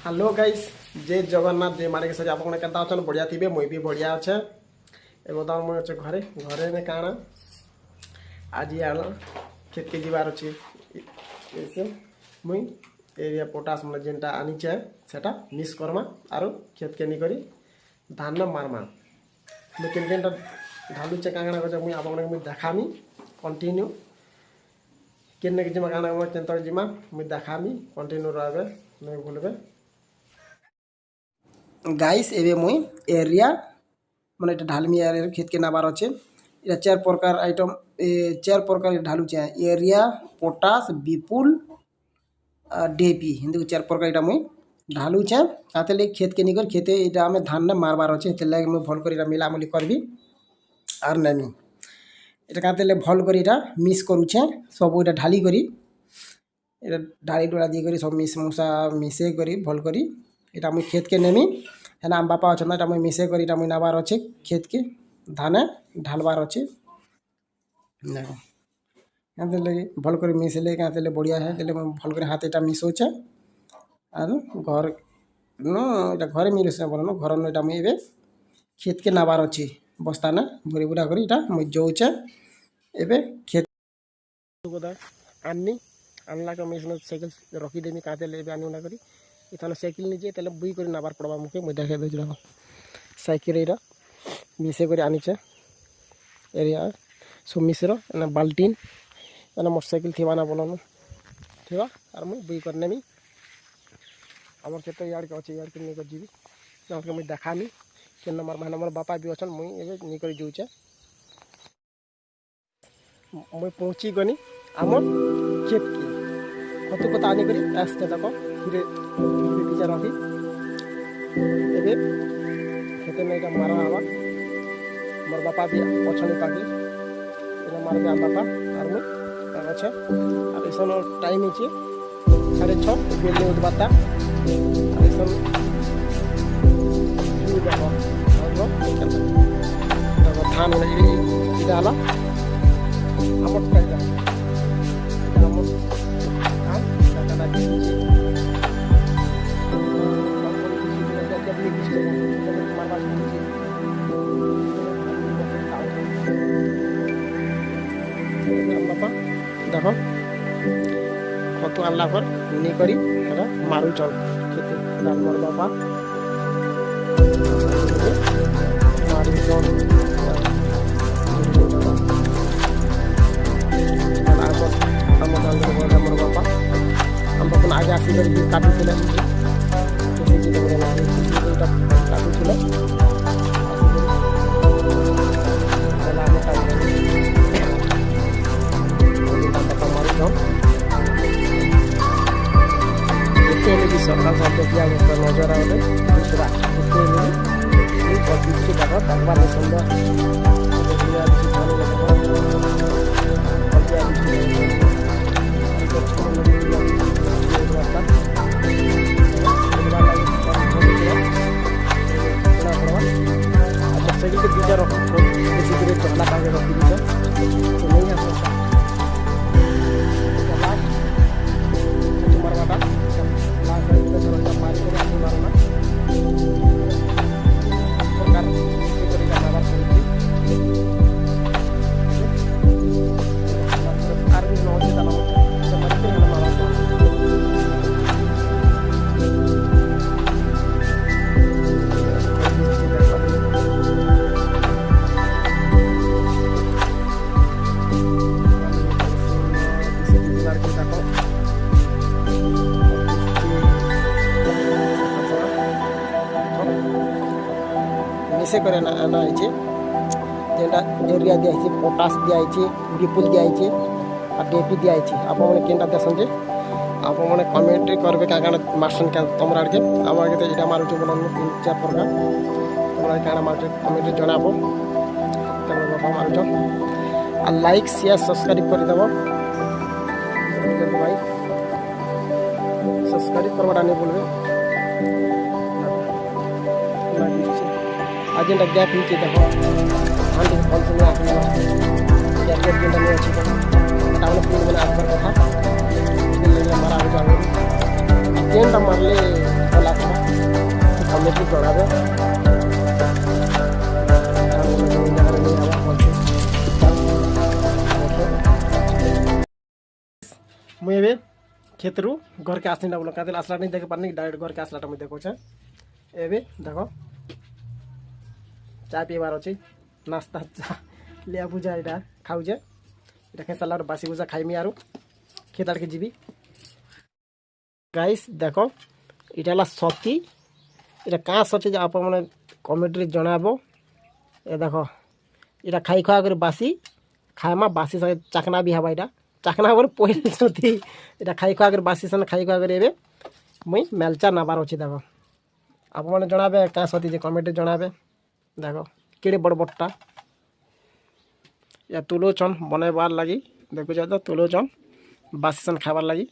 Hello guys, जय जगन्नाथ जय माणिकेश्वरी। आप केता अच्छा बढ़िया थे, मुई भी बढ़िया अच्छे। एवं तो मुझे अच्छे घरे घरे में काଣା आज आना खेत के जीवार अच्छे मुई एरिया पोटास मतलब जेनटा आनीचे सेटा मिस करमा आरो खेत के नहीं करी धान मारमा मुझे केन केनटा ढालुचे काଣା कर मुई आप मुझे देखामी कंटिन्यू केन के जिमा काଣା केन तक जिमा मुझे देखामी कंटिन्यू रहे नहीं भूलबे। गाइस एवे मुई एरिया মানে এটা ঢালমি এরিয়ার ক্ষেতকে নাবার আছে। এটা চার প্রকার আইটেম চার প্রকার ঢালুছে এরিয়া পটাশ বিপুল ডেপি কিন্তু চার প্রকার এটা মুই ঢালুছে তাতে লাগে ক্ষেতকে নিকর খেতে এটা আমি ধান না মারবার আছে এতে লাগে মুই ভাল করে এটা মিলামুলি করবি আর নামি এটা কাতে লাগে ভাল করে এটা মিক্স করুছে সব এটা ঢালি করি এটা ঢালি ডোলা দিয়ে করি সব মিশ মশা মিশে করি ভাল করি এটা মুই ক্ষেতকে নেমি है ना। आम बापा अच्छा ना मुझे मिसे कर मुझे नबार अच्छे खेत के धाने ढालबार अच्छे लगे भल कर मिसले क्या बढ़िया है भल कर हाथ यहाँ मिसौचे और घर ना घरे मिलस बोल घर ना मुझे खेत के नबार अच्छे बस्ता ना भरी भुरा कर मुझे जोचे एवं खेत आनी आनला मिशन साइकिल रखीदेमी क्या आनी उना करी इतना साइकिल निजे तेल बुई कर नबार पड़वा मुखे मुझे देखा दे साइकिल यहाँ मिसे कर आनीचे एरिया सब मिश्र बाल्टीन एना मोटरसाइकिल थी ना बोलो ठीक और मुझे बुई कर नेमी आम खेत यार के अच्छे यार के नहीं कर जीवी मुझे देखामी के नंबर भाई मोर बापा भी अच्छा मुझे नहीं कर जोचे मुझे पहुँची गनी आम खेत की कत कत आनी करी आसते तक फिर टीचर रखी एवं खेते में यहाँ मारा हवा मोर बापा भी अच्छा पाके मार भी आम बापा और मुझे अच्छे और ऐसा टाइम है 6:30 बेल उठबाता और ऐसा धान इला आम बापा देख कत आनला पर नहीं करी मारू चल खेते मोर बापा मारू चल मोर बापा हम तक आगे आसिक काटुले काटुले सकाल साथ किया नजर आए दूसरा भगवान सुंदर मोटरसाइकिल के दीजा चहला पाके रखी दीजा तो नहीं आ सकता मारवाटा मिसे कर आना जेटा एरिया दिखाई पोटास दिखाई विपुल दिखाई और डेपी दिखाई आप केनटा देसन जे आप मैंने कमेंट करबे क्या मार्सन क्या तुम आड़के आम आगे तो यहाँ मारुचे बोल 4 प्रकार तुम्हारे क्या मारुचे कमेंट जनाब बापा मारुच और लाइक शेयर सब्सक्राइब करदेव भाई सब्सक्राइब करवाटा नहीं बोलबे आज जेनटा गैप नीचे देखो धान के फल समय आसला गैप जेनटा नहीं अच्छी टाउन फील्ड मैंने आसबार कथा मारा जेनटा मारले ଭଲ ଆସିବ କମେଣ୍ଟରେ ଜଣାବେ। मुझे एवं खेतरू घर के आसनी बोल क्या आसला नहीं देख पारनी डायरेक्ट घर के आसलाटा मुझे देखा एवं देख चा पीबार अच्छे नास्ता चा लिया पूजा यहाँ खाऊे ये खाई सारा बासी भुजा खाइमी आर खेत आड़ के जीवी गाइस देख इटा सती इटा क्या सती आप कमेंट जनब ए देख इटा खाई खुआ कर बासी खाएमा बासी संगे चाकना भी हवा यहाँ चाकना बोले पहले सती इटा खाई खुआ कर बासी संगे खाई खुआ कर एवं मुई मेलचा नबार अच्छे देख आप जनाबे क्या सती कमेंट जनाबे देख केड़े बड़ बड़टा या तुलोचन बनवार लगी देखुच तो तुलोचन बासी सन खाबार लगी।